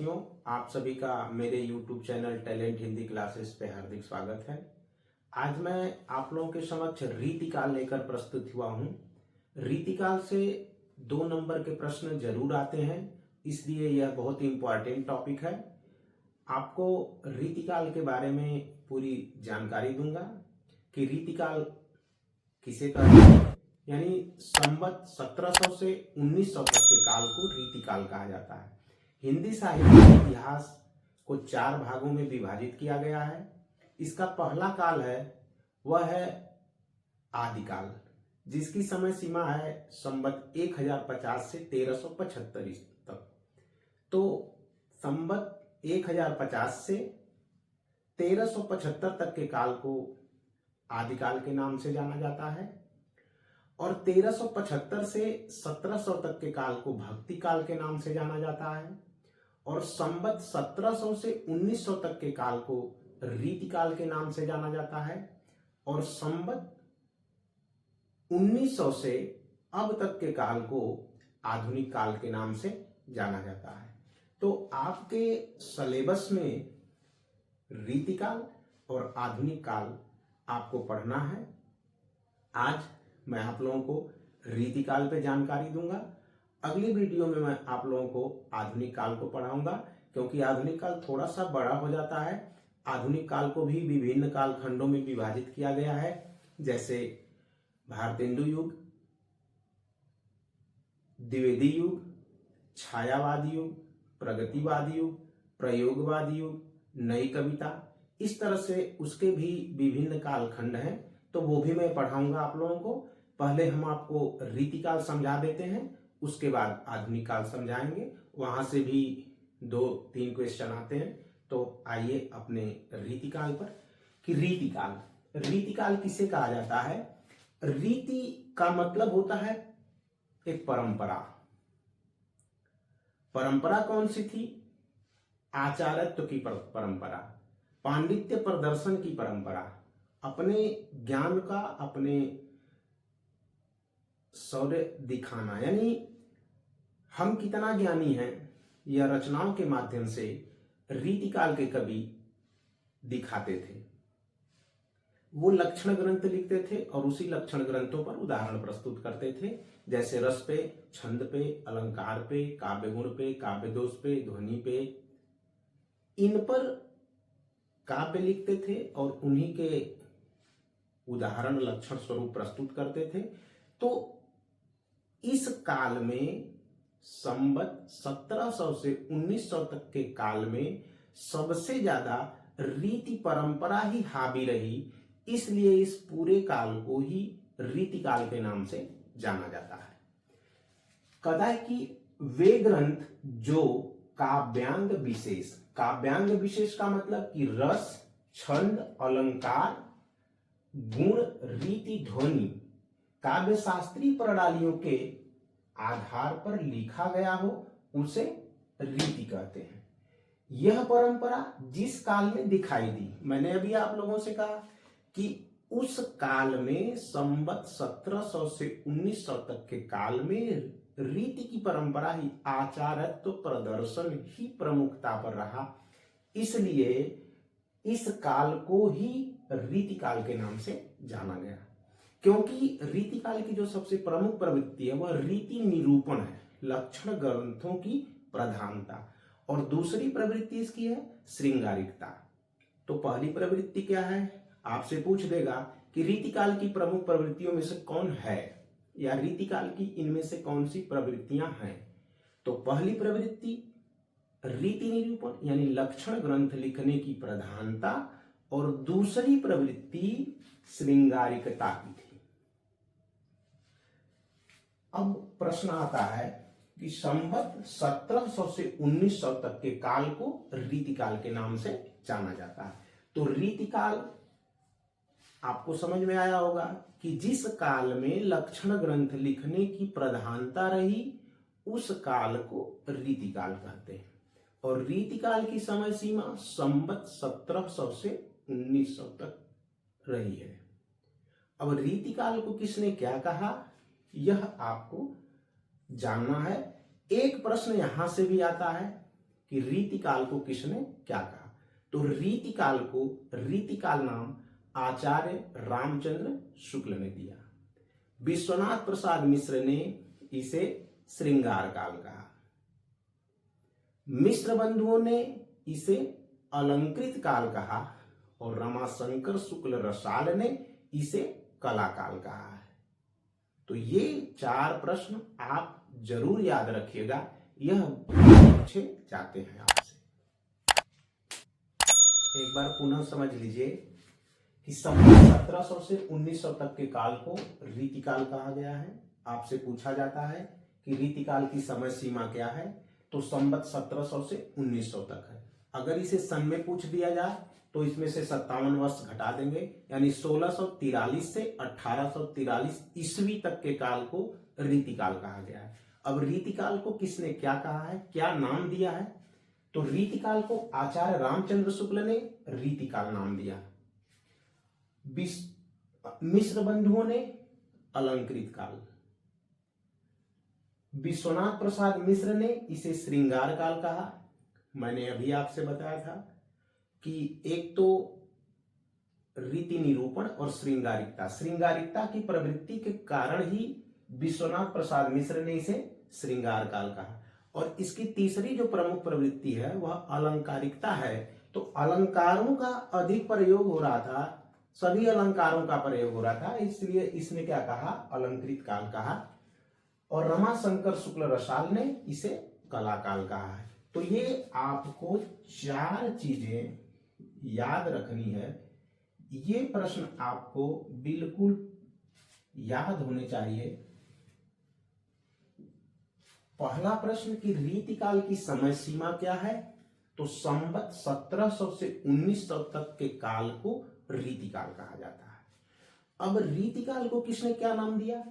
साथियों, आप सभी का मेरे YouTube channel talent Hindi classes पे हार्दिक स्वागत है। आज मैं आप लोगों के समक्ष रीतिकाल लेकर प्रस्तुत हुआ हूँ। रीतिकाल से 2 नंबर के प्रश्न जरूर आते हैं, इसलिए यह बहुत ही इम्पोर्टेंट टॉपिक है। आपको रीतिकाल के बारे में पूरी जानकारी दूंगा कि रीतिकाल किसे कहते हैं, यानी संवत 1700 से 1900 तक के काल को रीतिकाल कहा जाता है। हिंदी साहित्य के इतिहास को 4 भागों में विभाजित किया गया है। इसका पहला काल है वह है आदिकाल, जिसकी समय सीमा है संवत 1050 से 1375 तक। तो संवत 1050 से 1375 तक के काल को आदिकाल के नाम से जाना जाता है और 1375 से 1700 तक के काल को भक्ति काल के नाम से जाना जाता है और संवत 1700 से 1900 तक के काल को रीतिकाल के नाम से जाना जाता है और संवत 1900 से अब तक के काल को आधुनिक काल के नाम से जाना जाता है। तो आपके सिलेबस में रीतिकाल और आधुनिक काल आपको पढ़ना है। आज मैं आप लोगों को रीतिकाल पे जानकारी दूंगा। अगली वीडियो में मैं आप लोगों को आधुनिक काल को पढ़ाऊंगा, क्योंकि आधुनिक काल थोड़ा सा बड़ा हो जाता है। आधुनिक काल को भी विभिन्न कालखंडों में विभाजित किया गया है, जैसे भारतेंदु युग, द्विवेदी युग, छायावादी युग, प्रगतिवादी युग, प्रयोगवादी युग, नई कविता। इस तरह से उसके भी विभिन्न कालखंड हैं, तो वो भी मैं पढ़ाऊंगा आप लोगों को। पहले हम आपको रीतिकाल समझा देते हैं, उसके बाद आधुनिक काल समझाएंगे। वहां से भी 2-3 क्वेश्चन आते हैं। तो आइए अपने रीतिकाल पर कि रीतिकाल किसे कहा जाता है। रीति का मतलब होता है एक परंपरा। परंपरा कौन सी थी? आचार्यत्व की परंपरा, पांडित्य प्रदर्शन की परंपरा, अपने ज्ञान का, अपने शौर्य दिखाना, यानी हम कितना ज्ञानी हैं, यह रचनाओं के माध्यम से रीतिकाल के कवि दिखाते थे। वो लक्षण ग्रंथ लिखते थे और उसी लक्षण ग्रंथों पर उदाहरण प्रस्तुत करते थे, जैसे रस पे, छंद पे, अलंकार पे, काव्य गुण पे, काव्य दोष पे, ध्वनि पे, इन पर काव्य लिखते थे और उन्हीं के उदाहरण लक्षण स्वरूप प्रस्तुत करते थे। तो इस काल में संवत 1700 से 1900 तक के काल में सबसे ज्यादा रीति परंपरा ही हावी रही, इसलिए इस पूरे काल को ही रीतिकाल के नाम से जाना जाता है। कदा कि वे ग्रंथ जो काव्यांग विशेष का मतलब कि रस, छंद, अलंकार, गुण, रीति, ध्वनि, काव्य शास्त्रीय प्रणालियों के आधार पर लिखा गया हो, उसे रीति कहते हैं। यह परंपरा जिस काल में दिखाई दी, मैंने अभी आप लोगों से कहा कि उस काल में संवत 1700 से 1900 तक के काल में रीति की परंपरा ही, आचार्यत्व प्रदर्शन ही प्रमुखता पर रहा, इसलिए इस काल को ही रीतिकाल के नाम से जाना गया। क्योंकि रीतिकाल की जो सबसे प्रमुख प्रवृत्ति है वह रीति निरूपण है, लक्षण ग्रंथों की प्रधानता, और दूसरी प्रवृत्ति इसकी है श्रृंगारिकता। तो पहली प्रवृत्ति क्या है? आपसे पूछ देगा कि रीतिकाल की प्रमुख प्रवृत्तियों में से कौन है, या रीतिकाल की इनमें से कौन सी प्रवृत्तियां हैं। तो पहली प्रवृत्ति रीति निरूपण यानी लक्षण ग्रंथ लिखने की प्रधानता, और दूसरी प्रवृत्ति श्रृंगारिकता की थी। अब प्रश्न आता है कि संवत 1700 से 1900 तक के काल को रीतिकाल के नाम से जाना जाता है। तो रीतिकाल आपको समझ में आया होगा कि जिस काल में लक्षण ग्रंथ लिखने की प्रधानता रही, उस काल को रीतिकाल कहते हैं। और रीतिकाल की समय सीमा संवत 1700 से 1900 तक रही है। अब रीतिकाल को किसने क्या कहा, यह आपको जानना है। एक प्रश्न यहां से भी आता है कि रीतिकाल को किसने क्या कहा। तो रीतिकाल को रीतिकाल नाम आचार्य रामचंद्र शुक्ल ने दिया। विश्वनाथ प्रसाद मिश्र ने इसे श्रृंगार काल कहा। मिश्र बंधुओं ने इसे अलंकृत काल कहा और रमाशंकर शुक्ल रसाल ने इसे कला काल कहा है। तो ये 4 प्रश्न आप जरूर याद रखिएगा, यह पूछे जाते हैं आपसे। एक बार पुनः समझ लीजिए कि 1700 से 1900 तक के काल को रीतिकाल कहा गया है। आपसे पूछा जाता है कि रीतिकाल की समय सीमा क्या है, तो संवत 1700 से 1900 तक है। अगर इसे सन में पूछ दिया जाए तो इसमें से 57 वर्ष घटा देंगे, यानी 1643 से 1843 ईस्वी तक के काल को रीतिकाल कहा गया है। अब रीतिकाल को किसने क्या कहा है, क्या नाम दिया है, तो रीतिकाल को आचार्य रामचंद्र शुक्ल ने रीतिकाल नाम दिया। मिश्र बंधुओं ने अलंकृत काल, विश्वनाथ प्रसाद मिश्र ने इसे श्रृंगार काल कहा। मैंने अभी आपसे बताया था कि एक तो रीति निरूपण और श्रृंगारिकता की प्रवृत्ति के कारण ही विश्वनाथ प्रसाद मिश्र ने इसे श्रृंगार काल कहा। और इसकी तीसरी जो प्रमुख प्रवृत्ति है वह अलंकारिकता है। तो अलंकारों का अधिक प्रयोग हो रहा था, सभी अलंकारों का प्रयोग हो रहा था, इसलिए इसने क्या कहा, अलंकृत काल कहा। और रमाशंकर शुक्ल रसाल ने इसे कला काल कहा है। तो ये आपको 4 चीजें याद रखनी है। ये प्रश्न आपको बिल्कुल याद होने चाहिए। पहला प्रश्न कि रीतिकाल की समय सीमा क्या है, तो संवत 1700 से 1900 तक के काल को रीतिकाल कहा जाता है। अब रीतिकाल को किसने क्या नाम दिया,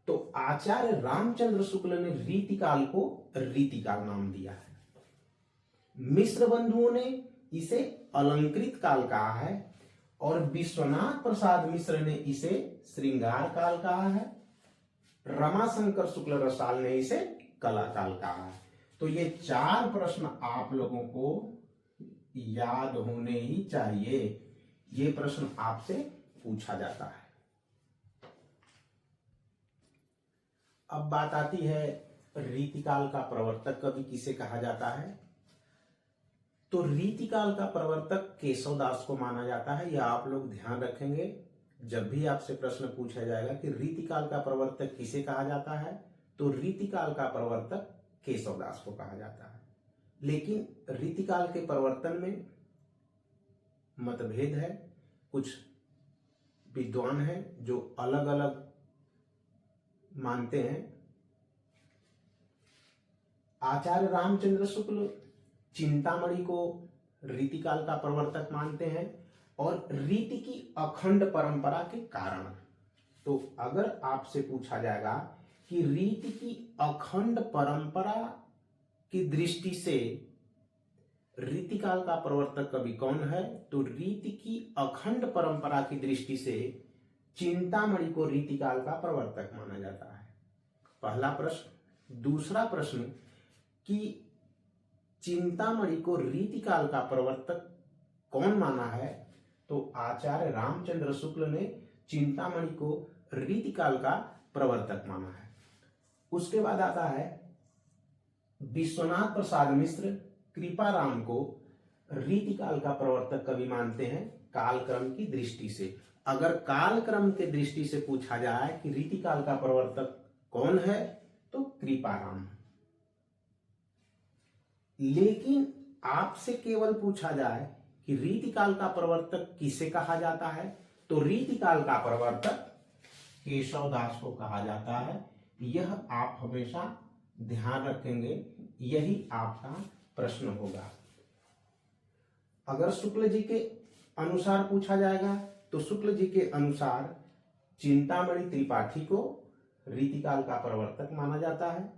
तो आचार्य रामचंद्र शुक्ल ने रीतिकाल को रीतिकाल नाम दिया है। मिश्र बंधुओं ने इसे अलंकृत काल कहा है और विश्वनाथ प्रसाद मिश्र ने इसे श्रृंगार काल कहा है। रमाशंकर शुक्ल रसाल ने इसे कला काल कहा है। तो ये 4 प्रश्न आप लोगों को याद होने ही चाहिए। ये प्रश्न आपसे पूछा जाता है। अब बात आती है रीतिकाल का प्रवर्तक कवि किसे कहा जाता है। तो रीतिकाल का प्रवर्तक केशवदास को माना जाता है। यह आप लोग ध्यान रखेंगे जब भी आपसे प्रश्न पूछा जाएगा कि रीतिकाल का प्रवर्तक किसे कहा जाता है, तो रीतिकाल का प्रवर्तक केशवदास को कहा जाता है। लेकिन रीतिकाल के प्रवर्तन में मतभेद है। कुछ विद्वान हैं जो अलग अलग मानते हैं। आचार्य रामचंद्र शुक्ल चिंतामणि को रीतिकाल का प्रवर्तक मानते हैं और रीति की अखंड परंपरा के कारण। तो अगर आपसे पूछा जाएगा कि रीति की अखंड परंपरा की दृष्टि से रीतिकाल का प्रवर्तक कवि कौन है, तो रीति की अखंड परंपरा की दृष्टि से चिंतामणि को रीतिकाल का प्रवर्तक माना जाता है। पहला प्रश्न। दूसरा प्रश्न कि चिंतामणि को रीतिकाल का प्रवर्तक कौन माना है, तो आचार्य रामचंद्र शुक्ल ने चिंतामणि को रीतिकाल का प्रवर्तक माना है। उसके बाद आता है विश्वनाथ प्रसाद मिश्र कृपाराम को रीतिकाल का प्रवर्तक कवि मानते हैं कालक्रम की दृष्टि से। अगर कालक्रम के दृष्टि से पूछा जाए कि रीतिकाल का प्रवर्तक कौन है, तो कृपाराम। लेकिन आपसे केवल पूछा जाए कि रीतिकाल का प्रवर्तक किसे कहा जाता है, तो रीतिकाल का प्रवर्तक केशवदास को कहा जाता है। यह आप हमेशा ध्यान रखेंगे, यही आपका प्रश्न होगा। अगर शुक्ल जी के अनुसार पूछा जाएगा तो शुक्ल जी के अनुसार चिंतामणि त्रिपाठी को रीतिकाल का प्रवर्तक माना जाता है।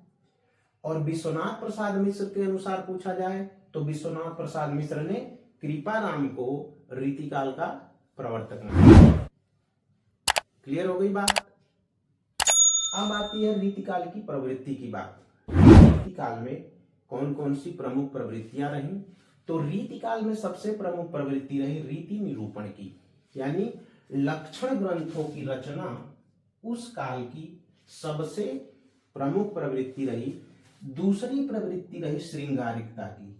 और विश्वनाथ प्रसाद मिश्र के अनुसार पूछा जाए तो विश्वनाथ प्रसाद मिश्र ने कृपाराम को रीतिकाल का प्रवर्तक माना। क्लियर हो गई बात। अब आती है रीतिकाल की प्रवृत्ति की बात। रीतिकाल में कौन कौन सी प्रमुख प्रवृत्तियां रही? तो रीतिकाल में सबसे प्रमुख प्रवृत्ति रही रीति निरूपण की, यानी लक्षण ग्रंथों की रचना उस काल की सबसे प्रमुख प्रवृत्ति रही। दूसरी प्रवृत्ति रही श्रृंगारिकता की।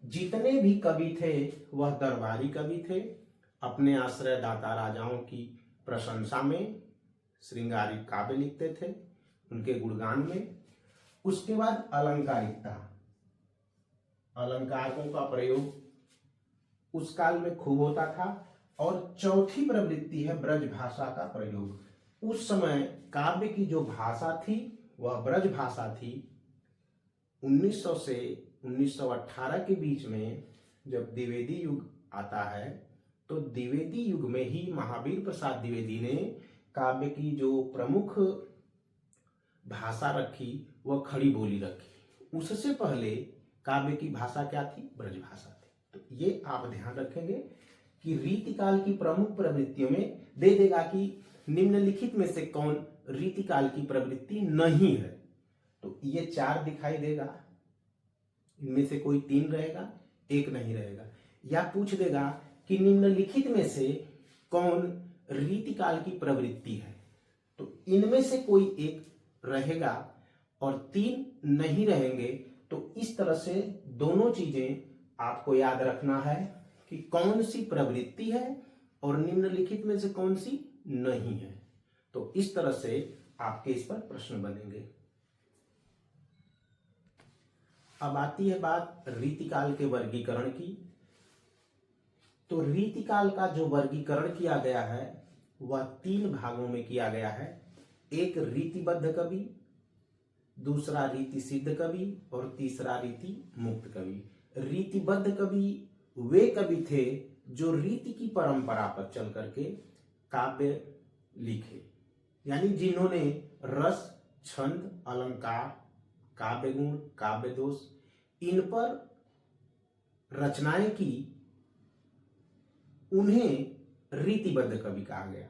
जितने भी कवि थे वह दरबारी कवि थे, अपने आश्रयदाता राजाओं की प्रशंसा में श्रृंगारिक काव्य लिखते थे, उनके गुणगान में। उसके बाद अलंकारिकता, अलंकारों का प्रयोग उस काल में खूब होता था। और चौथी प्रवृत्ति है ब्रज भाषा का प्रयोग। उस समय काव्य की जो भाषा थी वह ब्रज भाषा थी। 1900 से 1918 के बीच में जब द्विवेदी युग आता है तो द्विवेदी युग में ही महावीर प्रसाद द्विवेदी ने काव्य की जो प्रमुख भाषा रखी वह खड़ी बोली रखी। उससे पहले काव्य की भाषा क्या थी? ब्रज भाषा थी। तो ये आप ध्यान रखेंगे कि रीतिकाल की प्रमुख प्रवृत्तियों में दे देगा कि निम्नलिखित में से कौन रीतिकाल की प्रवृत्ति नहीं है। तो ये 4 दिखाई देगा, इनमें से कोई 3 रहेगा, 1 नहीं रहेगा। या पूछ देगा कि निम्नलिखित में से कौन रीतिकाल की प्रवृत्ति है, तो इनमें से कोई 1 रहेगा और 3 नहीं रहेंगे। तो इस तरह से दोनों चीजें आपको याद रखना है कि कौन सी प्रवृत्ति है और निम्नलिखित में से कौन सी नहीं है। तो इस तरह से आपके इस पर प्रश्न बनेंगे। अब आती है बात रीतिकाल के वर्गीकरण की। तो रीतिकाल का जो वर्गीकरण किया गया है वह 3 भागों में किया गया है। एक रीतिबद्ध कवि, दूसरा रीति सिद्ध कवि और तीसरा रीति मुक्त कवि। रीतिबद्ध कवि वे कवि थे जो रीति की परंपरा पर चल करके काव्य लिखे, यानी जिन्होंने रस, छंद, अलंकार, काव्य गुण, काव्य दोष इन पर रचनाएं की, उन्हें रीतिबद्ध कवि कहा गया।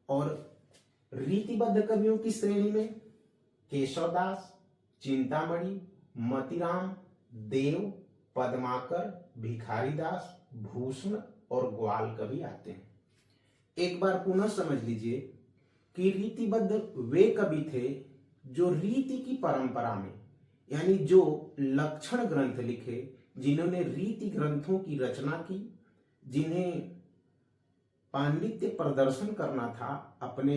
और रीतिबद्ध कवियों की श्रेणी में केशवदास, चिंतामणि, मतीराम, देव, पद्माकर, भिखारीदास, भूषण और ग्वाल कवि आते हैं। एक बार पुनः समझ लीजिए कि रीतिबद्ध वे कवि थे जो रीति की परंपरा में, यानी जो लक्षण ग्रंथ लिखे, जिन्होंने रीति ग्रंथों की रचना की, जिन्हें पांडित्य प्रदर्शन करना था, अपने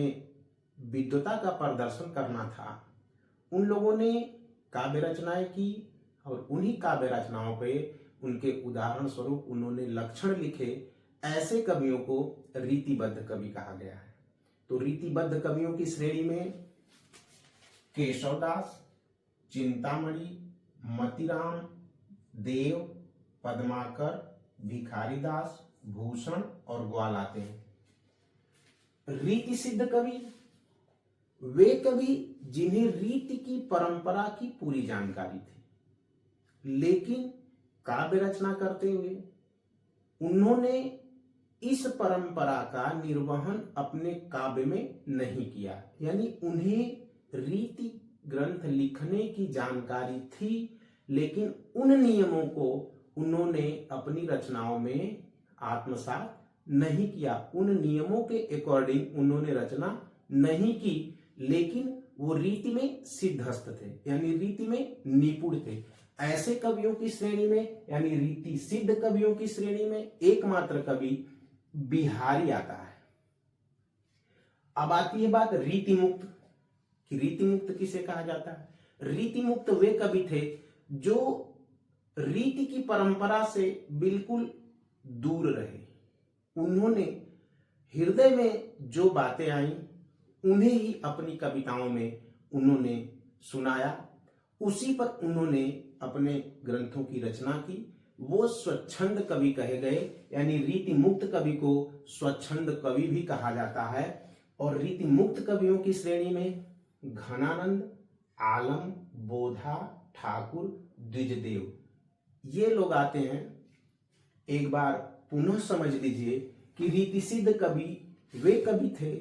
विद्वता का प्रदर्शन करना था, उन लोगों ने काव्य रचनाएं की और उन्हीं काव्य रचनाओं पे उनके उदाहरण स्वरूप उन्होंने लक्षण लिखे। ऐसे कवियों को रीतिबद्ध कवि कहा गया है। तो रीतिबद्ध कवियों की श्रेणी में केशवदास, चिंतामणि, मतीराम, देव, पद्माकर, भिखारीदास, भूषण और ग्वाल आते हैं। रीति सिद्ध कवि वे कवि जिन्हें रीति की परंपरा की पूरी जानकारी थी, लेकिन काव्य रचना करते हुए उन्होंने इस परंपरा का निर्वहन अपने काव्य में नहीं किया, यानी उन्हें रीति ग्रंथ लिखने की जानकारी थी, लेकिन उन नियमों को उन्होंने अपनी रचनाओं में आत्मसात नहीं किया। उन नियमों के अकॉर्डिंग उन्होंने रचना नहीं की, लेकिन वो रीति में सिद्धहस्त थे, यानी रीति में निपुण थे। ऐसे कवियों की श्रेणी में, यानी रीति सिद्ध कवियों की श्रेणी में एकमात्र कवि बिहारी आता है। अब आती है बात रीति मुक्त कि रीति मुक्त किसे कहा जाता है। रीति मुक्त वे कवि थे जो रीति की परंपरा से बिल्कुल दूर रहे। उन्होंने हृदय में जो बातें आई उन्हें ही अपनी कविताओं में उन्होंने सुनाया, उसी पर उन्होंने अपने ग्रंथों की रचना की। वो स्वच्छंद कवि कहे गए, यानी रीति मुक्त कवि को स्वच्छंद कवि भी कहा जाता है। और रीति मुक्त कवियों की श्रेणी में घनानंद, आलम, बोधा, ठाकुर, द्विजदेव ये लोग आते हैं। एक बार पुनः समझ लीजिए कि रीति सिद्ध कवि वे कवि थे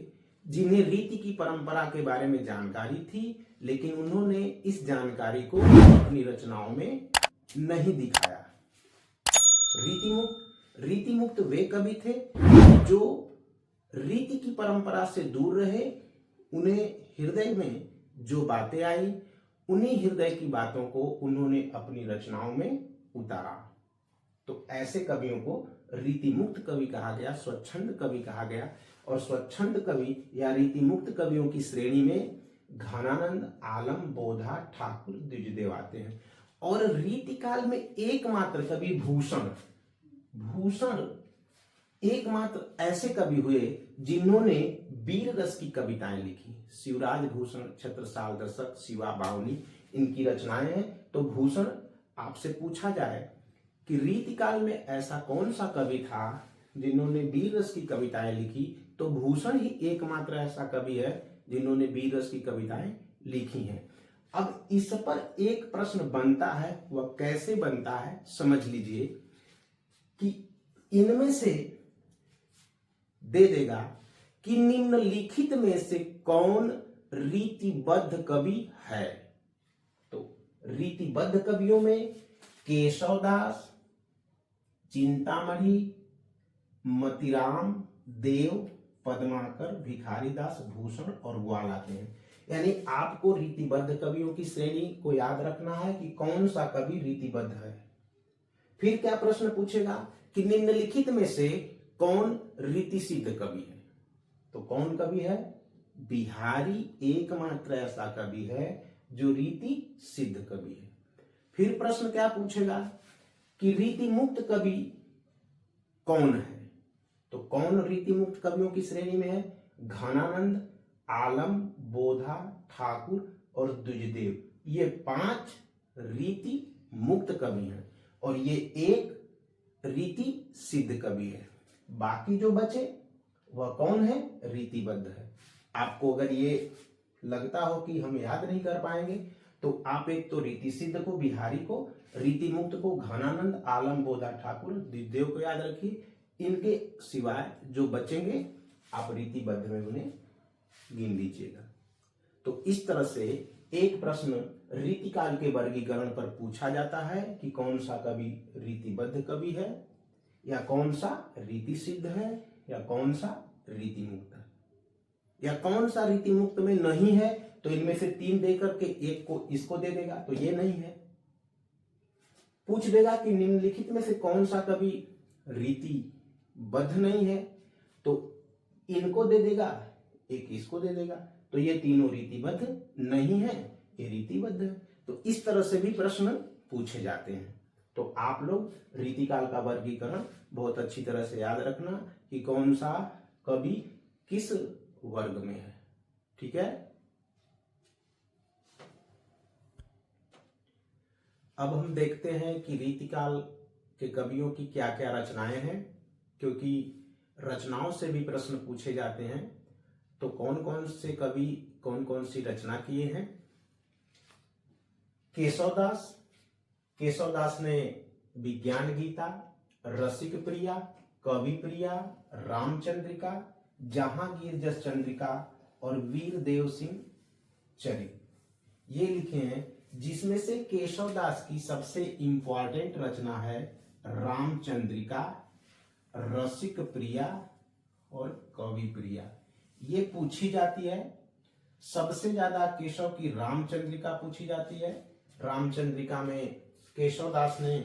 जिन्हें रीति की परंपरा के बारे में जानकारी थी, लेकिन उन्होंने इस जानकारी को अपनी रचनाओं में नहीं दिखाया। रीतिमुक्त वे कवि थे जो रीति की परंपरा से दूर रहे, उन्हें हृदय में जो बातें आई उन्हीं हृदय की बातों को उन्होंने अपनी रचनाओं में उतारा। तो ऐसे कवियों को रीतिमुक्त कवि कहा गया, स्वच्छंद कवि कहा गया। और स्वच्छंद कवि या रीतिमुक्त कवियों की श्रेणी में घनानंद, आलम, बोधा, ठाकुर, द्विजदेव आते हैं। और रीतिकाल में एकमात्र कवि भूषण एकमात्र ऐसे कवि हुए जिन्होंने वीर रस की कविताएं लिखी। शिवराज भूषण, छत्रसाल दर्शक, शिवा बावनी इनकी रचनाएं हैं। तो भूषण, आपसे पूछा जाए कि रीतिकाल में ऐसा कौन सा कवि था जिन्होंने वीर रस की कविताएं लिखी, तो भूषण ही एकमात्र ऐसा कवि है जिन्होंने वीर रस की कविताएं लिखी हैं। अब इस पर एक प्रश्न बनता है, वह कैसे बनता है समझ लीजिए कि इनमें से दे देगा कि निम्नलिखित में से कौन रीतिबद्ध कवि है। तो रीतिबद्ध कवियों में केशवदास, चिंतामणि, मतिराम, देव, पद्माकर, भिखारीदास, भूषण और ग्वाल आते हैं। यानी आपको रीतिबद्ध कवियों की श्रेणी को याद रखना है कि कौन सा कवि रीतिबद्ध है। फिर क्या प्रश्न पूछेगा कि निम्नलिखित में से कौन रीति सिद्ध कवि है। तो कौन कवि है? बिहारी एकमात्र ऐसा कवि है जो रीति सिद्ध कवि है। फिर प्रश्न क्या पूछेगा कि रीति मुक्त कवि कौन है। तो कौन रीति मुक्त कवियों की श्रेणी में है? घनानंद, आलम, बोधा, ठाकुर और द्विजदेव, ये 5 रीति मुक्त कवि हैं और ये एक रीति सिद्ध कवि है। बाकी जो बचे वह कौन है? रीतिबद्ध है। आपको अगर ये लगता हो कि हम याद नहीं कर पाएंगे तो आप एक तो रीति सिद्ध को, बिहारी को, रीति मुक्त को घनानंद, आलम, बोधा, ठाकुर, द्विजदेव को याद रखिए। इनके सिवाय जो बचेंगे आप रीतिबद्ध में उन्हें गिन लीजिएगा। तो इस तरह से एक प्रश्न रीतिकाल के वर्गीकरण पर पूछा जाता है कि कौन सा कवि रीतिबद्ध कवि है या कौन सा रीति सिद्ध है या कौन सा रीति मुक्त है या कौन सा रीति मुक्त में नहीं है। तो इनमें से 3 देकर के एक को इसको दे देगा तो ये नहीं है। पूछ देगा कि निम्नलिखित में से कौन सा कवि रीतिबद्ध नहीं है तो इनको दे देगा, एक इसको दे देगा। तो ये तीनों रीतिबद्ध नहीं है, ये रीतिबद्ध है। तो इस तरह से भी प्रश्न पूछे जाते हैं। तो आप लोग रीतिकाल का वर्गीकरण बहुत अच्छी तरह से याद रखना कि कौन सा कवि किस वर्ग में है। ठीक है। अब हम देखते हैं कि रीतिकाल के कवियों की क्या क्या रचनाएं हैं, क्योंकि रचनाओं से भी प्रश्न पूछे जाते हैं। तो कौन कौन से कवि कौन कौन सी रचना किए हैं। केशवदास ने विज्ञान गीता, रसिक प्रिया, कवि प्रिया, रामचंद्रिका, जहांगीर जस चंद्रिका और वीर देव सिंह चरित ये लिखे हैं, जिसमें से केशवदास की सबसे इंपॉर्टेंट रचना है रामचंद्रिका, रसिक प्रिया और कवि प्रिया। ये पूछी जाती है। सबसे ज्यादा केशव की रामचंद्रिका पूछी जाती है। रामचंद्रिका में केशवदास ने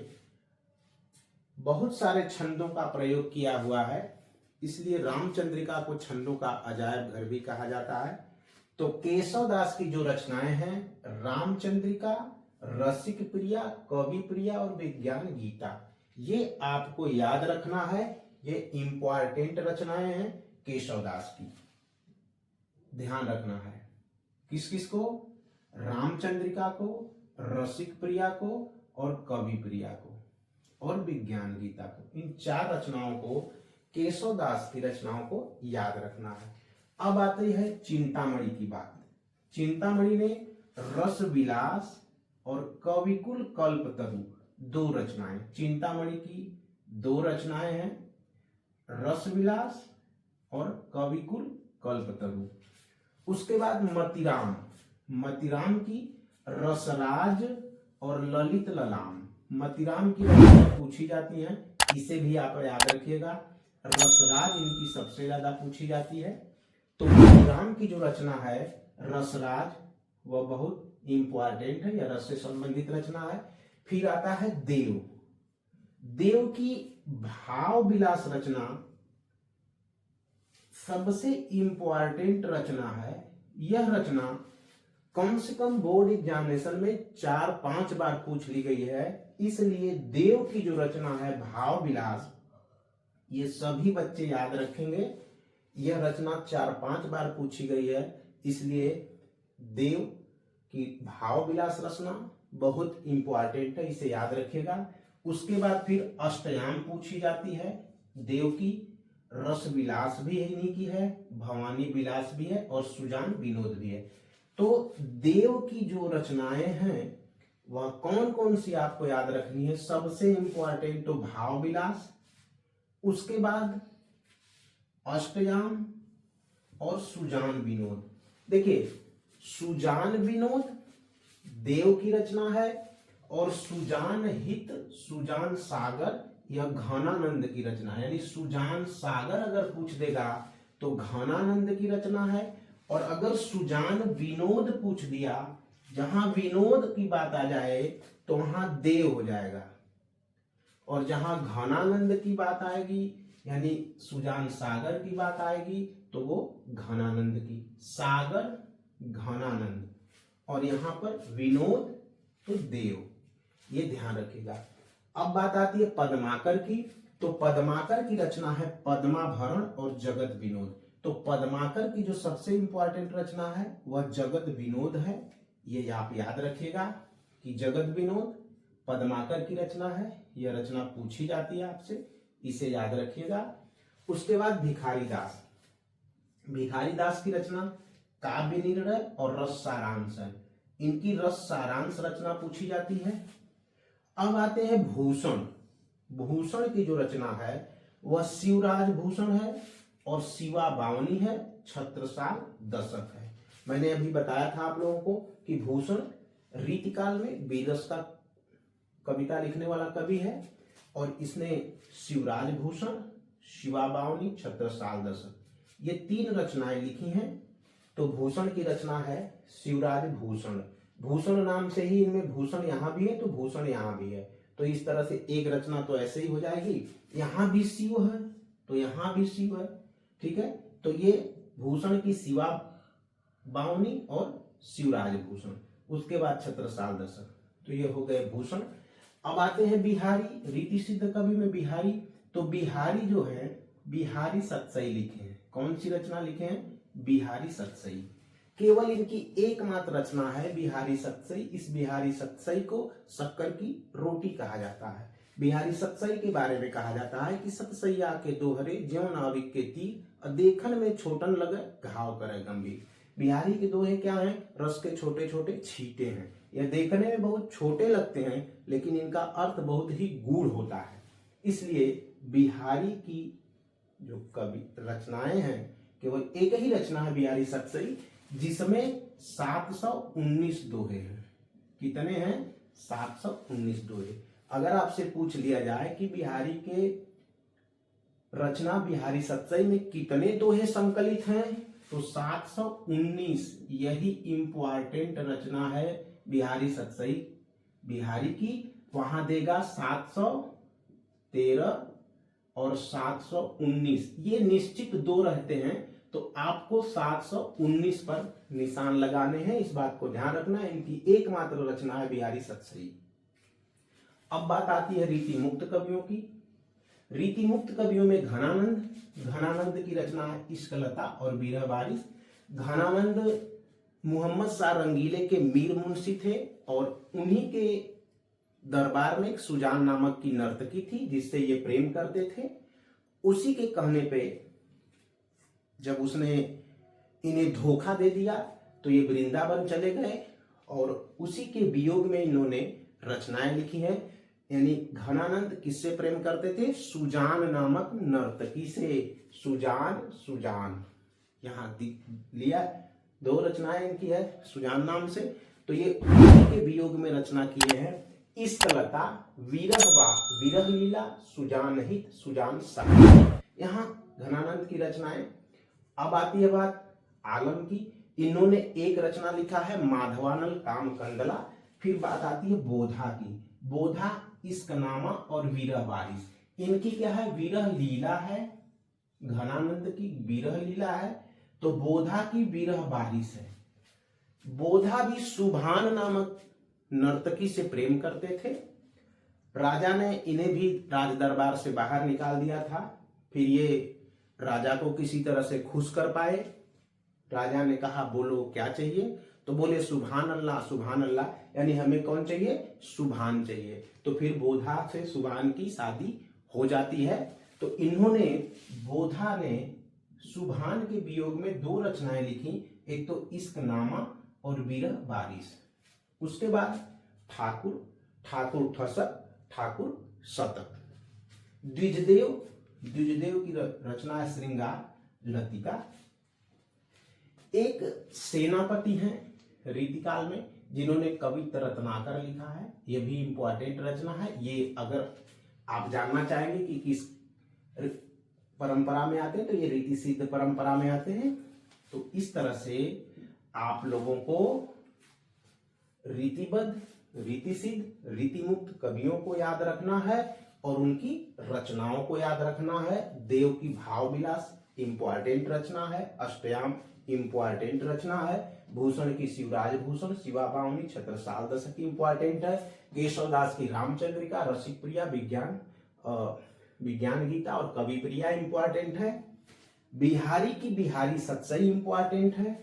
बहुत सारे छंदों का प्रयोग किया हुआ है, इसलिए रामचंद्रिका को छंदों का अजायब घर भी कहा जाता है। तो केशवदास की जो रचनाएं हैं रामचंद्रिका, रसिक प्रिया, कवि प्रिया और विज्ञान गीता, ये आपको याद रखना है। ये इंपॉर्टेंट रचनाएं हैं केशवदास की, ध्यान रखना है। किस किस को? रामचंद्रिका को, रसिक प्रिया को और कवि प्रिया को और विज्ञान गीता को। इन 4 रचनाओं को, केशवदास की रचनाओं को याद रखना है। अब आती है चिंतामणि की बात। चिंतामणि ने रस विलास और कविकुल कल्पतरु 2 रचनाएं, चिंतामणि की 2 रचनाएं हैं, रस विलास और कविकुल कल्पतरु। उसके बाद मतिराम, मतिराम की रसराज और ललित ललाम। मतिराम की रचना पूछी जाती है, इसे भी आप याद रखिएगा। रसराज इनकी सबसे ज्यादा पूछी जाती है। तो मतिराम की जो रचना है रसराज, वह बहुत इंपॉर्टेंट है, यह रस से संबंधित रचना है। फिर आता है देव। देव की भाव विलास रचना सबसे इंपॉर्टेंट रचना है। यह रचना कम से कम बोर्ड एग्जामिनेशन में 4-5 बार पूछ ली गई है, इसलिए देव की जो रचना है भाव विलास, ये सभी बच्चे याद रखेंगे। यह रचना 4-5 बार पूछी गई है, इसलिए देव की भाव विलास रचना बहुत इंपॉर्टेंट है, इसे याद रखिएगा। उसके बाद फिर अष्टयाम पूछी जाती है। देव की रस विलास भी इन्हीं की है, भवानी विलास भी है और सुजान विनोद भी है। तो देव की जो रचनाएं हैं वह कौन कौन सी आपको याद रखनी है। सबसे इंपॉर्टेंट तो भाव विलास, उसके बाद अष्टयाम और सुजान विनोद। देखिए, सुजान विनोद देव की रचना है और सुजान हित, सुजान सागर यह घनानंद की रचना है। यानी सुजान सागर अगर पूछ देगा तो घनानंद की रचना है, और अगर सुजान विनोद पूछ दिया, जहां विनोद की बात आ जाए तो वहां देव हो जाएगा, और जहां घनानंद की बात आएगी यानी सुजान सागर की बात आएगी तो वो घनानंद की, सागर घनानंद, और यहां पर विनोद तो देव, ये ध्यान रखिएगा। अब बात आती है पद्माकर की। तो पद्माकर की रचना है पद्माभरण और जगत विनोद। तो पद्माकर की जो सबसे इंपॉर्टेंट रचना है वह जगत विनोद है, ये आप याद रखिएगा कि जगत विनोद पद्माकर की रचना है। यह रचना पूछी जाती है आपसे, इसे याद रखिएगा। उसके बाद भिखारी दास। भिखारी दास की रचना काव्य निर्णय और रस सारांश है। इनकी रस सारांश रचना पूछी जाती है। अब आते हैं भूषण। भूषण की जो रचना है वह शिवराज भूषण है और शिवा बावनी है, छत्रसाल दशक है। मैंने अभी बताया था आप लोगों को कि भूषण रीतिकाल में बेदस का कविता लिखने वाला कवि है, और इसने शिवराज भूषण, शिवा बावनी, छत्रसाल दशक ये 3 रचनाएं लिखी हैं। तो भूषण की रचना है शिवराज भूषण। भूषण नाम से ही इनमें भूषण यहाँ भी है तो भूषण यहाँ भी है, तो इस तरह से एक रचना तो ऐसे ही हो जाएगी। यहाँ भी शिव है तो यहाँ भी शिव है, ठीक है। तो ये भूषण की शिवा बावनी और शिवराज भूषण, उसके बाद छत्रसाल दशक, तो ये हो गए भूषण। अब आते हैं बिहारी। रीति सिद्ध कवि में बिहारी। तो बिहारी जो है बिहारी सतसई लिखे हैं। कौन सी रचना लिखे हैं? बिहारी सतसई। केवल इनकी एकमात्र रचना है बिहारी सतसई। इस बिहारी सतसई को शक्कर की रोटी कहा जाता है। बिहारी सतसई के बारे में कहा जाता है कि सतसैया के दोहरे ज्यों नाविक के तीर, देखन में छोटन लगे घाव करे गंभीर। बिहारी के दोहे क्या हैं? रस के छोटे छोटे छींटे हैं। यह देखने में बहुत छोटे लगते हैं लेकिन इनका अर्थ बहुत ही गूढ़ होता है। इसलिए बिहारी की जो कवि रचनाएं हैं केवल एक ही रचना है बिहारी सतसई, जिसमें 719 दोहे हैं। कितने हैं? 719 दोहे। अगर आपसे पूछ लिया जाए कि बिहारी के रचना बिहारी सतसई में कितने दोहे संकलित हैं तो 719, यही इंपॉर्टेंट रचना है बिहारी सतसई बिहारी की। वहां देगा 713 और 719, ये निश्चित 2 रहते हैं तो आपको 719 पर निशान लगाने हैं। इस बात को ध्यान रखना, इनकी एकमात्र रचना है बिहारी सतसई। अब बात आती है रीति मुक्त कवियों की। रीति मुक्त कवियों में घनानंद की रचना है इश्कलता और बिरह बारिश। घनानंद मोहम्मद शाह रंगीले के मीर मुंशी थे और उन्हीं के दरबार में एक सुजान नामक की नर्तकी थी जिससे ये प्रेम करते थे। उसी के कहने पे जब उसने इन्हें धोखा दे दिया तो ये वृंदावन चले गए और उसी के वियोग में इन्होंने रचनाएं लिखी हैं। यानी घनानंद किससे प्रेम करते थे? सुजान नामक नर्तकी से। सुजान यहाँ लिया दो रचनाएं इनकी है सुजान नाम से। तो ये उन्हीं के वियोग में रचना किए हैं इष्टलता, विरह लीला, सुजान हित, सुजान साहित्य। यहाँ घनानंद की रचनाएं। अब आती है बात आलम की। इन्होंने एक रचना लिखा है माधवानल काम कंदला। फिर बात आती है बोधा की। बोधा इश्कनामा और विरह बारिश। इनकी क्या है, विरह लीला है। घनानंद की विरह लीला है, तो बोधा की विरह बारिश है। बोधा भी सुभान नामक नर्तकी से प्रेम करते थे। राजा ने इन्हें भी राज दरबार से बाहर निकाल दिया था। फिर ये राजा को किसी तरह से खुश कर पाए। राजा ने कहा बोलो क्या चाहिए, तो बोले सुभान अल्लाह, यानी हमें कौन चाहिए, सुभान चाहिए। तो फिर बोधा से सुभान की शादी हो जाती है। तो इन्होंने, बोधा ने सुभान के वियोग में दो रचनाएं लिखी, एक तो इश्कनामा और विरह बारिश। उसके बाद ठाकुर ठसक, ठाकुर शतक। द्विजदेव की रचना है श्रृंगार लतिका। एक सेनापति हैं रीतिकाल में जिन्होंने कवित्त रत्नाकर लिखा है। यह भी इंपॉर्टेंट रचना है। ये अगर आप जानना चाहेंगे कि किस परंपरा में आते हैं, तो ये रीति सिद्ध परंपरा में आते हैं। तो इस तरह से आप लोगों को रीतिबद्ध, रीति सिद्ध, रीति मुक्त कवियों को याद रखना है और उनकी रचनाओं को याद रखना है। देव की भाव विलास इंपॉर्टेंट रचना है। अष्टयाम इंपॉर्टेंट रचना है। भूषण की शिवराज भूषण, शिवा बावनी, छत्रसाल दशक इंपॉर्टेंट है। केशवदास की रामचंद्रिका, रसिक प्रिया, विज्ञान गीता और कवि प्रिया इंपॉर्टेंट है। बिहारी की बिहारी सत्सई इंपॉर्टेंट है।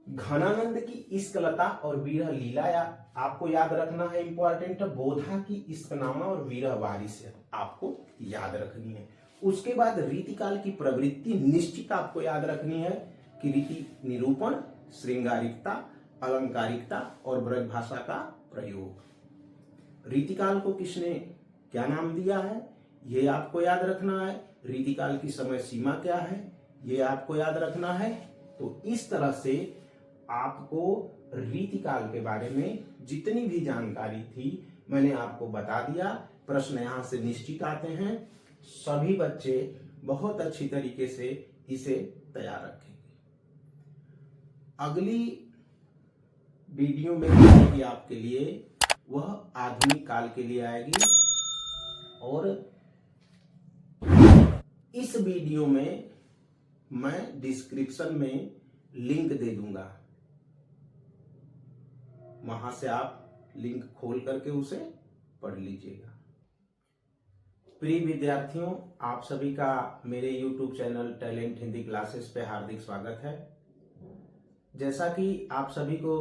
घनानंद की इश्कलता और विरह लीला आपको याद रखना है, इंपॉर्टेंट है। बोधा की इश्कनामा और विरह बारिश आपको याद रखनी है। उसके बाद रीतिकाल की प्रवृत्ति निश्चित आपको याद रखनी है कि रीति निरूपण, श्रृंगारिकता, अलंकारिकता और ब्रज भाषा का प्रयोग। रीतिकाल को किसने क्या नाम दिया है, ये आपको याद रखना है। रीतिकाल की समय सीमा क्या है, ये आपको याद रखना है। तो इस तरह से आपको रीतिकाल के बारे में जितनी भी जानकारी थी मैंने आपको बता दिया। प्रश्न यहां से निश्चित आते हैं। सभी बच्चे बहुत अच्छी तरीके से इसे तैयार रखेंगे। अगली वीडियो में आएगी आपके लिए, वह आधुनिक काल के लिए आएगी। और इस वीडियो में मैं डिस्क्रिप्शन में लिंक दे दूंगा, वहां से आप लिंक खोल करके उसे पढ़ लीजिएगा। प्रिय विद्यार्थियों, आप सभी का मेरे YouTube channel talent Hindi classes पे हार्दिक स्वागत है। जैसा कि आप सभी को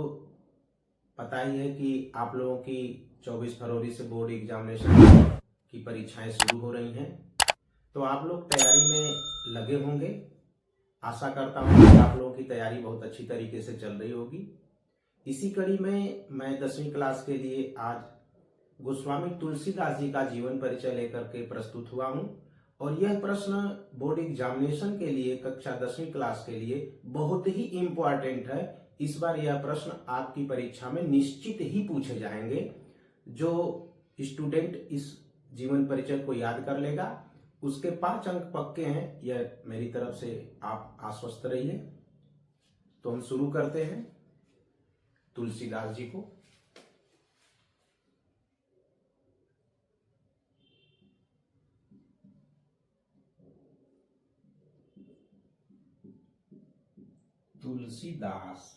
पता ही है कि आप लोगों की 24 फरवरी से बोर्ड एग्जामिनेशन की परीक्षाएं शुरू हो रही हैं। तो आप लोग तैयारी में लगे होंगे। आशा करता हूं कि आप लोगों की तैयारी बहुत अच्छी तरीके से चल रही होगी। इसी कड़ी में मैं 10वीं क्लास के लिए आज गोस्वामी तुलसीदास जी का जीवन परिचय लेकर के प्रस्तुत हुआ हूं। और यह प्रश्न बोर्ड एग्जामिनेशन के लिए कक्षा 10वीं क्लास के लिए बहुत ही इम्पोर्टेंट है। इस बार यह प्रश्न आपकी परीक्षा में निश्चित ही पूछे जाएंगे। जो स्टूडेंट इस जीवन परिचय को याद कर लेगा उसके 5 अंक पक्के हैं, यह मेरी तरफ से आप आश्वस्त रहिए। तो हम शुरू करते हैं तुलसीदास जी को। तुलसीदास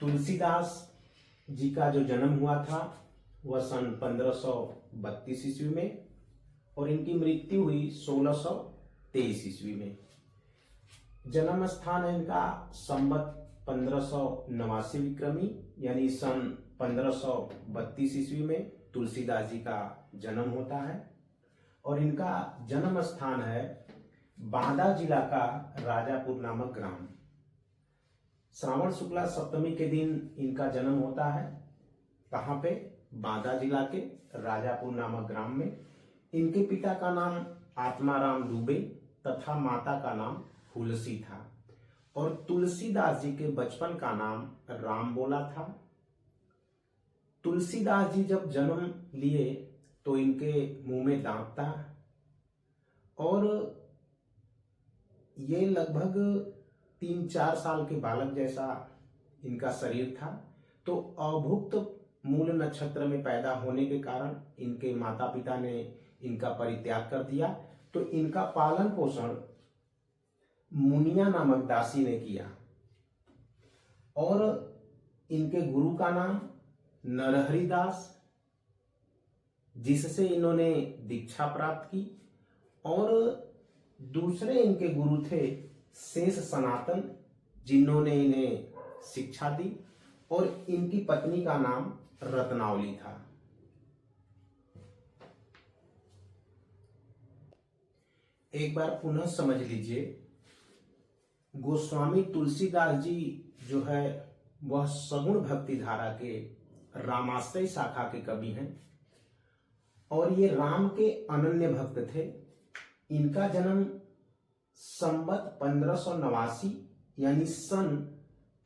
तुलसीदास जी का जो जन्म हुआ था वह सन 1532 ईस्वी में और इनकी मृत्यु हुई 1623 ईस्वी में। जन्म स्थान है इनका संवत 1589 विक्रमी यानी सन 1532 ईस्वी में तुलसीदास जी का जन्म होता है। और इनका जन्म स्थान है बांदा जिला का राजापुर नामक ग्राम। श्रावण शुक्ला सप्तमी के दिन इनका जन्म होता है। कहाँ पे? बांदा जिला के राजापुर नामक ग्राम में। इनके पिता का नाम आत्माराम दुबे तथा माता का नाम हुलसी था और तुलसीदास जी के बचपन का नाम राम बोला था। तुलसीदास जी जब जन्म लिए तो इनके मुंह में दांत था और ये लगभग 3-4 साल के बालक जैसा इनका शरीर था। तो अभुक्त मूल नक्षत्र में पैदा होने के कारण इनके माता पिता ने इनका परित्याग कर दिया। तो इनका पालन पोषण मुनिया नामक दासी ने किया और इनके गुरु का नाम नरहरि दास, जिससे इन्होंने दीक्षा प्राप्त की। और दूसरे इनके गुरु थे शेष सनातन, जिन्होंने इन्हें शिक्षा दी और इनकी पत्नी का नाम रत्नावली था। एक बार पुनः समझ लीजिए, गोस्वामी तुलसीदास जी जो है वह सगुण भक्ति धारा के रामाश्रय शाखा के कवि हैं और ये राम के अनन्य भक्त थे। इनका जन्म संवत 1589 यानी सन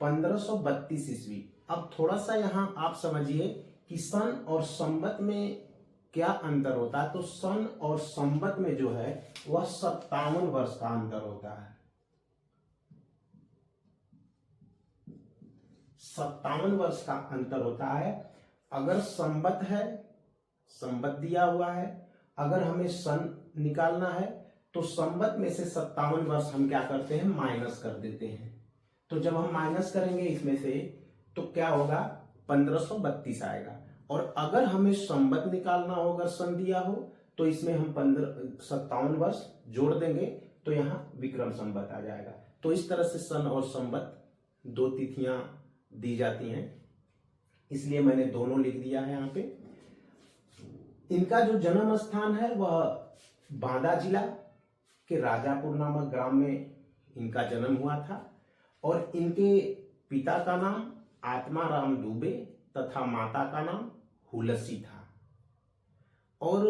1532 ईस्वी। अब थोड़ा सा यहां आप समझिए कि सन और संवत में क्या अंतर होता है। तो सन और संवत में जो है वह 57 वर्ष का अंतर होता है। 57 वर्ष का अंतर होता है। अगर संवत है, संवत दिया हुआ है, अगर हमें सन निकालना है तो संवत में से 57 वर्ष हम क्या करते हैं, माइनस कर देते हैं। तो जब हम माइनस करेंगे इसमें से तो क्या होगा, 1532 आएगा। और अगर हमें संवत निकालना हो, अगर सन दिया हो तो इसमें हम 57 वर्ष जोड़ देंगे तो यहाँ विक्रम संवत आ जाएगा। तो इस तरह से सन और संवत 2 तिथियां दी जाती हैं, इसलिए मैंने दोनों लिख दिया है यहाँ पे। इनका जो जन्म स्थान है वह बांदा जिला के राजापुर नामक ग्राम में इनका जन्म हुआ था और इनके पिता का नाम आत्माराम दुबे तथा माता का नाम हुलसी था। और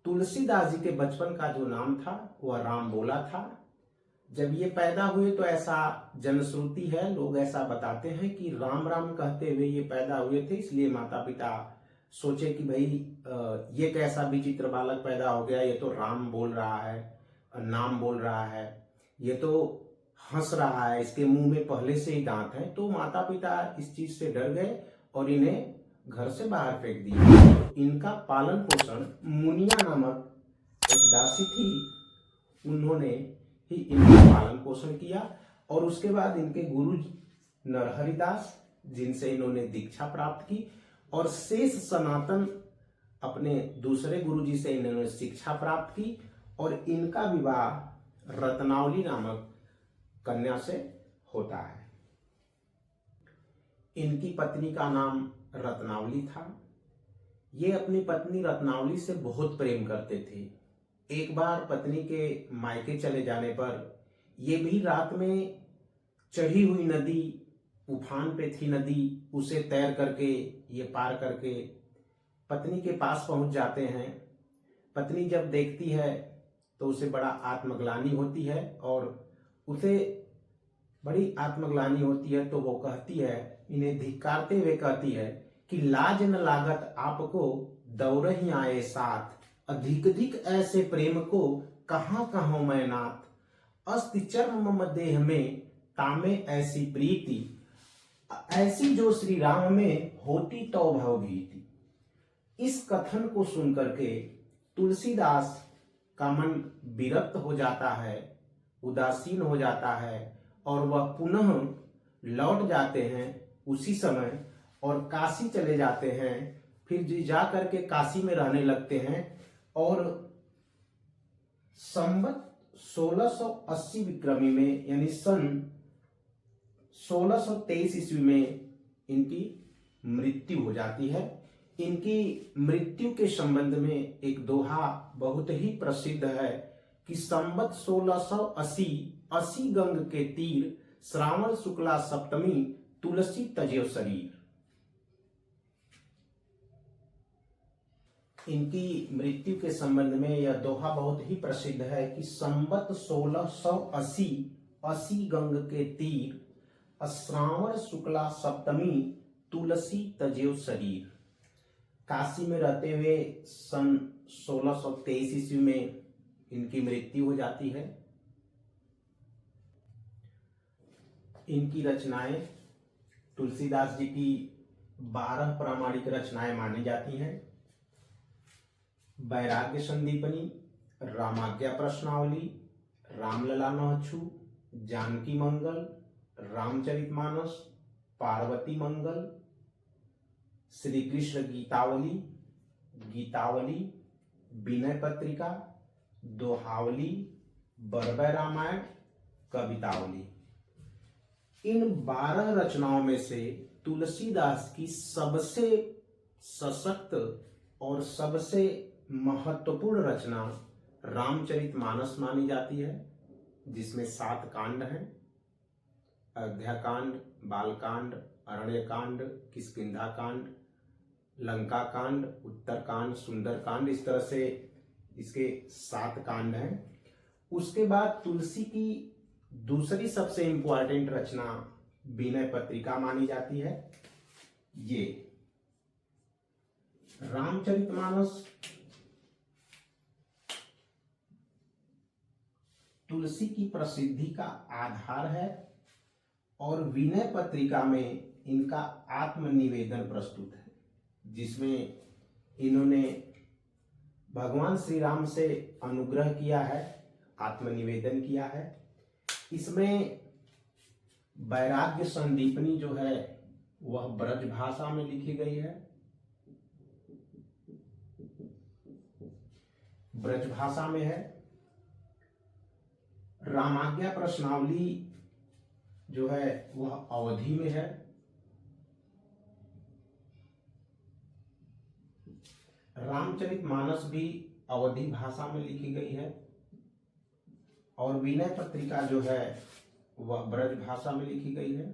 तुलसीदास जी के बचपन का जो नाम था वह राम बोला था। जब ये पैदा हुए तो ऐसा जनश्रुति है, लोग ऐसा बताते हैं कि राम राम कहते हुए ये पैदा हुए थे, इसलिए माता पिता सोचे कि भाई ये कैसा विचित्र बालक पैदा हो गया, ये तो राम बोल रहा है, नाम बोल रहा है, ये तो हंस रहा है, इसके मुंह में पहले से ही दांत है। तो माता पिता इस चीज से डर गए और इन्हें घर से बाहर फेंक दिया। तो इनका पालन पोषण मुनिया नामक एक दासी थी, उन्होंने ही इनका पालन पोषण किया। और उसके बाद इनके गुरु नरहरि दास, जिनसे इन्होंने दीक्षा प्राप्त की, और शेष सनातन अपने दूसरे गुरु जी से इन्होंने शिक्षा प्राप्त की और इनका विवाह रत्नावली नामक कन्या से होता है। इनकी पत्नी का नाम रत्नावली था। ये अपनी पत्नी रत्नावली से बहुत प्रेम करते थे। एक बार पत्नी के मायके चले जाने पर ये भी रात में चढ़ी हुई नदी, उफान पे थी नदी, उसे तैर करके ये पार करके पत्नी के पास पहुंच जाते हैं। पत्नी जब देखती है तो उसे बड़ा आत्मग्लानि होती है और उसे बड़ी आत्मग्लानि होती है। तो वो कहती है, इन्हें धिक्कारते हुए कहती है कि लाज न लागत आपको दौड़हि आए साथ, अधिक अधिक ऐसे प्रेम को कहाँ कहूं मैं नाथ, अस्ति चर्म मम देह में तामे ऐसी प्रीति, ऐसी जो श्री राम में होती तो भवभीति। इस कथन को सुनकर के तुलसीदास का मन विरक्त हो जाता है, उदासीन हो जाता है और वह पुनः लौट जाते हैं उसी समय और काशी चले जाते हैं। फिर जा करके काशी में रहने लगते हैं और संवत 1680 विक्रमी में यानी सन 1623 ईस्वी में इनकी मृत्यु हो जाती है। इनकी मृत्यु के संबंध में एक दोहा बहुत ही प्रसिद्ध है कि संवत 1680 80 गंग के तीर श्रावण शुक्ला सप्तमी तुलसी तजेव शरीर। इनकी मृत्यु के संबंध में यह दोहा बहुत ही प्रसिद्ध है कि संवत 1680 गंग के तीर, श्रावण शुक्ला सप्तमी तुलसी तजेव शरीर। काशी में रहते हुए सन 1623 ईस्वी में इनकी मृत्यु हो जाती है। इनकी रचनाएं तुलसीदास जी की 12 प्रामाणिक रचनाएं मानी जाती हैं। वैराग्य संदीपनी, रामाज्ञा प्रश्नावली, रामलला नहछु, जानकी मंगल, रामचरितमानस, पार्वती मंगल, श्री कृष्ण गीतावली, गीतावली, विनय पत्रिका, दोहावली, बरबय रामायण, कवितावली। इन 12 रचनाओं में से तुलसीदास की सबसे सशक्त और सबसे महत्वपूर्ण रचना रामचरितमानस मानी जाती है, जिसमें 7 कांड हैं। अयोध्याकांड, बालकांड, अरण्यकांड, किष्किंधा कांड, लंका कांड, उत्तरकांड, सुंदरकांड, इस तरह से इसके 7 कांड हैं। उसके बाद तुलसी की दूसरी सबसे इंपॉर्टेंट रचना विनय पत्रिका मानी जाती है। ये रामचरितमानस तुलसी की प्रसिद्धि का आधार है और विनय पत्रिका में इनका आत्मनिवेदन प्रस्तुत है, जिसमें इन्होंने भगवान श्री राम से अनुग्रह किया है, आत्मनिवेदन किया है। इसमें वैराग्य संदीपनी जो है वह ब्रज भाषा में लिखी गई है, ब्रज भाषा में है। रामाज्ञा प्रश्नावली जो है वह अवधी में है। रामचरितमानस भी अवधी भाषा में लिखी गई है और विनय पत्रिका जो है वह ब्रज भाषा में लिखी गई है।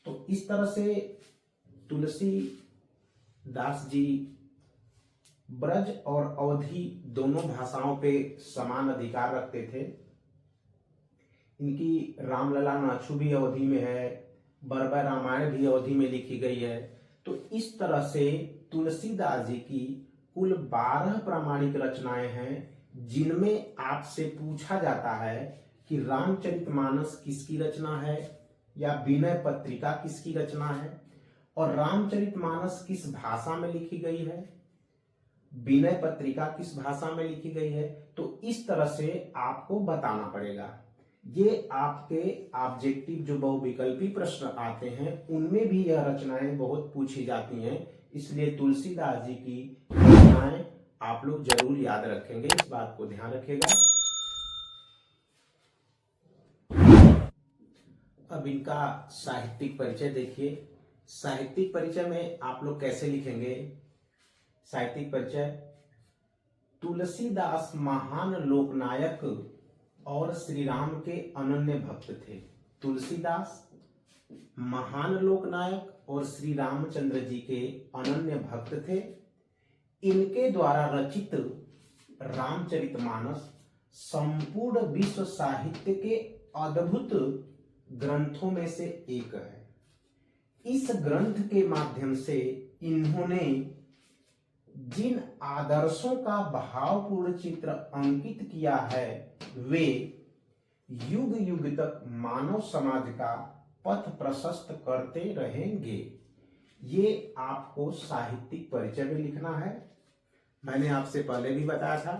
तो इस तरह से तुलसीदास जी ब्रज और अवधी दोनों भाषाओं पे समान अधिकार रखते थे। इनकी रामलला नाछू भी अवधी में है, बरबय रामायण भी अवधी में लिखी गई है। तो इस तरह से तुलसीदास जी की कुल 12 प्रामाणिक रचनाएं हैं, जिनमें आपसे पूछा जाता है कि रामचरितमानस किसकी रचना है या विनय पत्रिका किसकी रचना है और रामचरितमानस किस भाषा में लिखी गई है, विनय पत्रिका किस भाषा में लिखी गई है। तो इस तरह से आपको बताना पड़ेगा। ये आपके ऑब्जेक्टिव जो बहुविकल्पी प्रश्न आते हैं उनमें भी यह रचनाएं बहुत पूछी जाती हैं, इसलिए तुलसीदास जी की रचनाएं आप लोग जरूर याद रखेंगे, इस बात को ध्यान रखिएगा। अब इनका साहित्यिक परिचय देखिए। साहित्यिक परिचय में आप लोग कैसे लिखेंगे? साहित्यिक परिचय: तुलसीदास महान लोकनायक और श्री राम के अनन्य भक्त थे। तुलसीदास महान लोकनायक और श्री रामचंद्र जी के अनन्य भक्त थे। इनके द्वारा रचित रामचरितमानस संपूर्ण विश्व साहित्य के अद्भुत ग्रंथों में से एक है। इस ग्रंथ के माध्यम से इन्होंने जिन आदर्शों का भावपूर्ण चित्र अंकित किया है वे युग युग तक मानव समाज का पथ प्रशस्त करते रहेंगे। ये आपको साहित्यिक परिचय में लिखना है। मैंने आपसे पहले भी बताया था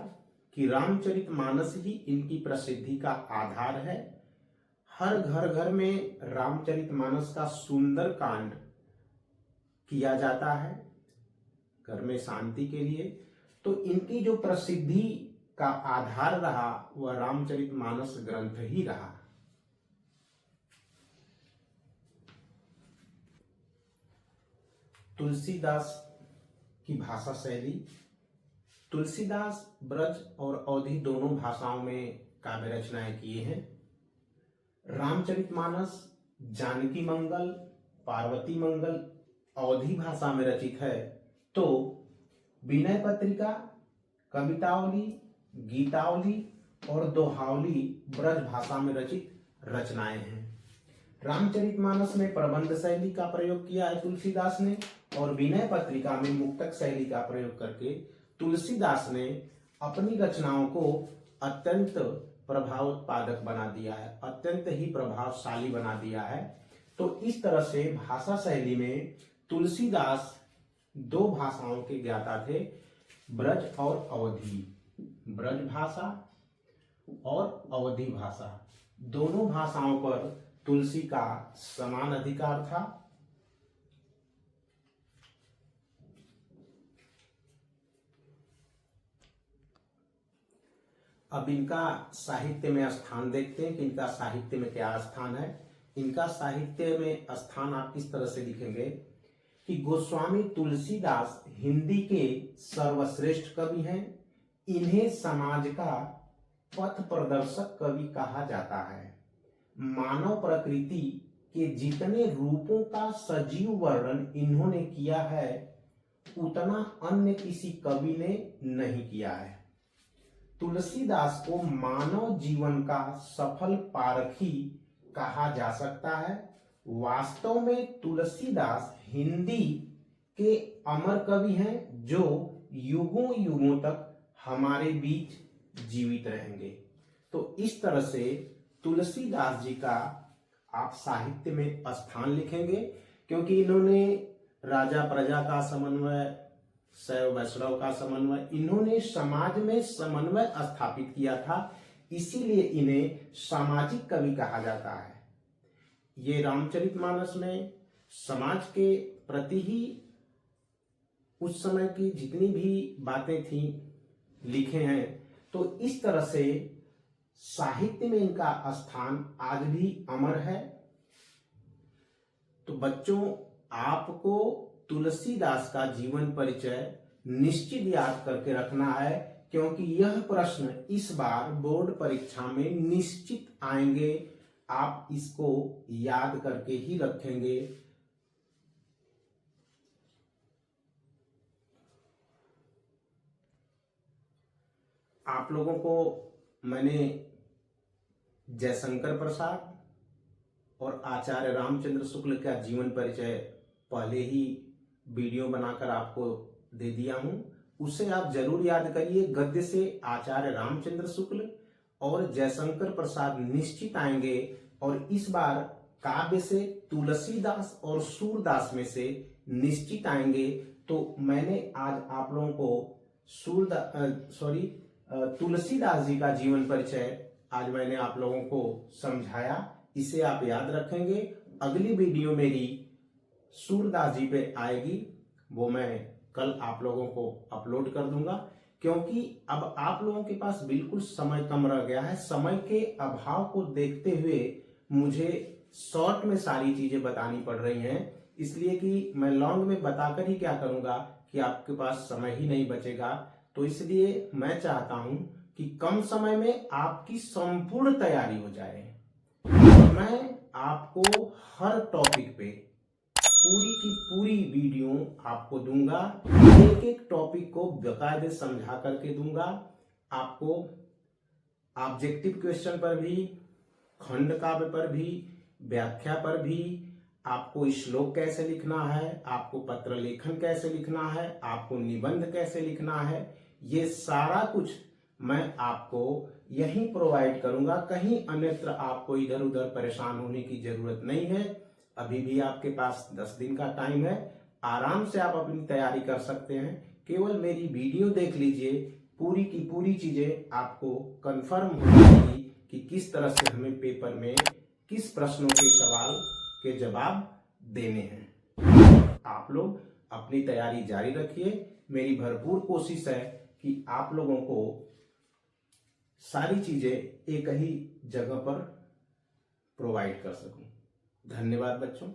कि रामचरितमानस ही इनकी प्रसिद्धि का आधार है। हर घर घर में रामचरितमानस का सुंदर कांड किया जाता है घर में शांति के लिए। तो इनकी जो प्रसिद्धि का आधार रहा वह रामचरितमानस ग्रंथ ही रहा। तुलसीदास की भाषा शैली: तुलसीदास ब्रज और अवधी दोनों भाषाओं में काव्य रचनाएं किए हैं। रामचरितमानस जानकी मंगल, पार्वती मंगल अवधी भाषा में रचित है, तो विनय पत्रिका, कवितावली, गीतावली और दोहावली ब्रज भाषा में रचित रचनाएं हैं। रामचरितमानस में प्रबंध शैली का प्रयोग किया है तुलसीदास ने, और विनय पत्रिका में मुक्तक शैली का प्रयोग करके तुलसीदास ने अपनी रचनाओं को अत्यंत प्रभावोत्पादक बना दिया है, अत्यंत ही प्रभावशाली बना दिया है। तो इस तरह से भाषा शैली में तुलसीदास दो भाषाओं के ज्ञाता थे, ब्रज और अवधी। ब्रज भाषा और अवधी भाषा, दोनों भाषाओं पर तुलसी का समान अधिकार था। अब इनका साहित्य में स्थान देखते हैं कि इनका साहित्य में क्या स्थान है। इनका साहित्य में स्थान आप किस तरह से लिखेंगे कि गोस्वामी तुलसीदास हिंदी के सर्वश्रेष्ठ कवि हैं। इन्हें समाज का पथ प्रदर्शक कवि कहा जाता है। मानव प्रकृति के जितने रूपों का सजीव वर्णन इन्होंने किया है, उतना अन्य किसी कवि ने नहीं किया है। तुलसीदास को मानव जीवन का सफल पारखी कहा जा सकता है। वास्तव में तुलसीदास हिंदी के अमर कवि हैं, जो युगों युगों तक हमारे बीच जीवित रहेंगे। तो इस तरह से तुलसीदास जी का आप साहित्य में स्थान लिखेंगे, क्योंकि इन्होंने राजा प्रजा का समन्वय, शैव वैष्णव का समन्वय, इन्होंने समाज में समन्वय स्थापित किया था, इसीलिए इन्हें सामाजिक कवि कहा जाता है। ये रामचरितमानस में समाज के प्रति ही उस समय की जितनी भी बातें थी लिखे हैं। तो इस तरह से साहित्य में इनका स्थान आज भी अमर है। तो बच्चों, आपको तुलसीदास का जीवन परिचय निश्चित याद करके रखना है, क्योंकि यह प्रश्न इस बार बोर्ड परीक्षा में निश्चित आएंगे। आप इसको याद करके ही रखेंगे। आप लोगों को मैंने जयशंकर प्रसाद और आचार्य रामचंद्र शुक्ल का जीवन परिचय पहले ही वीडियो बनाकर आपको दे दिया हूं, उसे आप जरूर याद करिए। गद्य से आचार्य रामचंद्र शुक्ल और जयशंकर प्रसाद निश्चित आएंगे, और इस बार काव्य से तुलसीदास और सूरदास में से निश्चित आएंगे। तो मैंने आज आप लोगों को तुलसीदास जी का जीवन परिचय आज मैंने आप लोगों को समझाया, इसे आप याद रखेंगे। अगली वीडियो मेरी सूरदास जी पे आएगी, वो मैं कल आप लोगों को अपलोड कर दूंगा, क्योंकि अब आप लोगों के पास बिल्कुल समय कम रह गया है। समय के अभाव को देखते हुए मुझे शॉर्ट में सारी चीजें बतानी पड़ रही हैं, इसलिए कि मैं लॉन्ग में बताकर ही क्या करूंगा कि आपके पास समय ही नहीं बचेगा। तो इसलिए मैं चाहता हूं कि कम समय में आपकी संपूर्ण तैयारी हो जाए। मैं आपको हर टॉपिक पे पूरी की पूरी वीडियो आपको दूंगा, एक एक टॉपिक को बाकायदे समझा करके दूंगा। आपको ऑब्जेक्टिव क्वेश्चन पर भी, खंड काव्य पर भी, व्याख्या पर भी, आपको श्लोक कैसे लिखना है, आपको पत्र लेखन कैसे लिखना है, आपको निबंध कैसे लिखना है, ये सारा कुछ मैं आपको यहीं प्रोवाइड करूंगा। कहीं अन्यत्र आपको इधर उधर परेशान होने की जरूरत नहीं है। अभी भी आपके पास 10 दिन का टाइम है, आराम से आप अपनी तैयारी कर सकते हैं। केवल मेरी वीडियो देख लीजिए, पूरी की पूरी चीजें आपको कंफर्म हो जाएगी कि किस तरह से हमें पेपर में किस प्रश्नों के सवाल के जवाब देने हैं। आप लोग अपनी तैयारी जारी रखिए। मेरी भरपूर कोशिश है कि आप लोगों को सारी चीजें एक ही जगह पर प्रोवाइड कर सकूं। धन्यवाद बच्चों।